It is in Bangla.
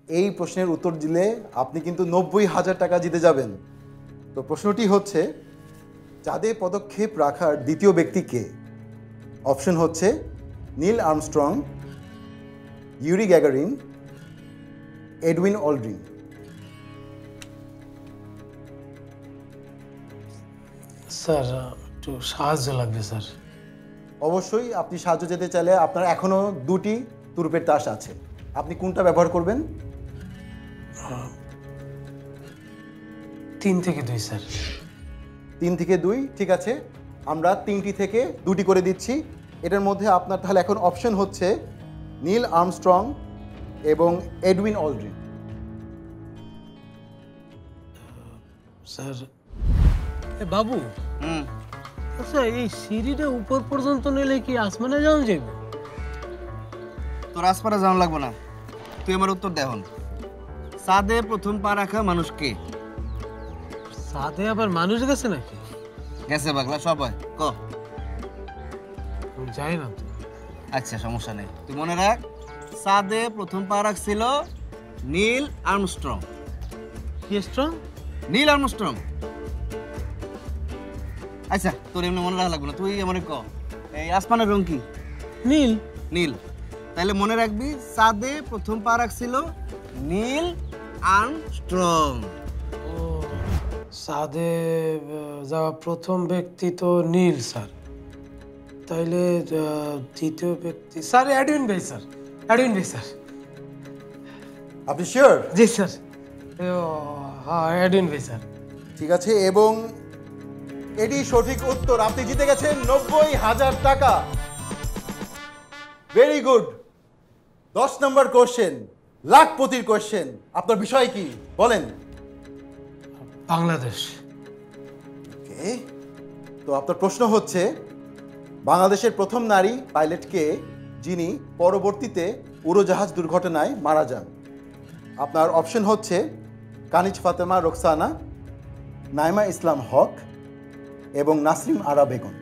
এই প্রশ্নের উত্তর দিলে আপনি কিন্তু 90,000 টাকা জিতে যাবেন। তো প্রশ্নটি হচ্ছে, চাঁদে পদক্ষেপ রাখার দ্বিতীয় ব্যক্তি কে? অপশন হচ্ছে Neil Armstrong, Yuri Gagarin, Edwin Aldrin. Sir একটু সাহায্য লাগবে স্যার। অবশ্যই, আপনি সাহায্য যেতে চাইলে আপনার এখনও 2টি তুরুপের তাস আছে। আপনি কোনটা ব্যবহার করবেন? 3 থেকে 2 স্যার। 3 থেকে 2, ঠিক আছে। আমরা 3টি থেকে 2টি করে দিচ্ছি। এটার মধ্যে আপনার তাহলে এখন অপশন হচ্ছে নীল আর্মস্ট্রং এবং এডউইন অলড্রিন। স্যার বাবু, আচ্ছা এই সিঁড়িটা উপর পর্যন্ত নিলে কি আসমানে যাওয়া যাবে? তোর আসপারে জানা লাগবো না, তুই আমার উত্তর দে এখন। চাঁদে প্রথম পা রাখা মানুষ কে? সাথে আবার মানুষ গেছে নাকি? গেছে পাগলা, সবাই ক। যাই না তো। আচ্ছা সমস্যা নেই, তুই মনে রাখ, চাঁদে প্রথম পা রাখছিল নীল আর্মস্ট্রং। কি স্ট্রং? Neil Armstrong. আচ্ছা তোর এমনি মনে রাখা লাগবে না, তুই আমার ক এই আসমানের রং কি? নীল। নীল। তাহলে মনে রাখবি, চাঁদে প্রথম পা রাখছিল নীল আর্মস্ট্রং। ও, সাদে যাওয়া প্রথম ব্যক্তি তো নীল স্যার। তাইলে দ্বিতীয় ব্যক্তি স্যার এডউইন ভাই স্যার। এডউইন ভাই স্যার। আপনি শিওর? জি স্যার। হ্যাঁ এডউইন ভাই স্যার। ঠিক আছে, এবং এটি সঠিক উত্তর। আপনি জিতে গেছেন 90,000 টাকা। Very good. 10 নম্বর কোশ্চেন, লাখপতির কোশ্চেন। আপনার বিষয় কি বলেন? বাংলাদেশ। ওকে, তো আপনার প্রশ্ন হচ্ছে, বাংলাদেশের প্রথম নারী পাইলট কে, যিনি পরবর্তীতে উড়োজাহাজ দুর্ঘটনায় মারা যান? আপনার অপশন হচ্ছে কানিজ ফাতেমা রোকসানা, নাইমা ইসলাম হক এবং নাসরিন আরা বেগম।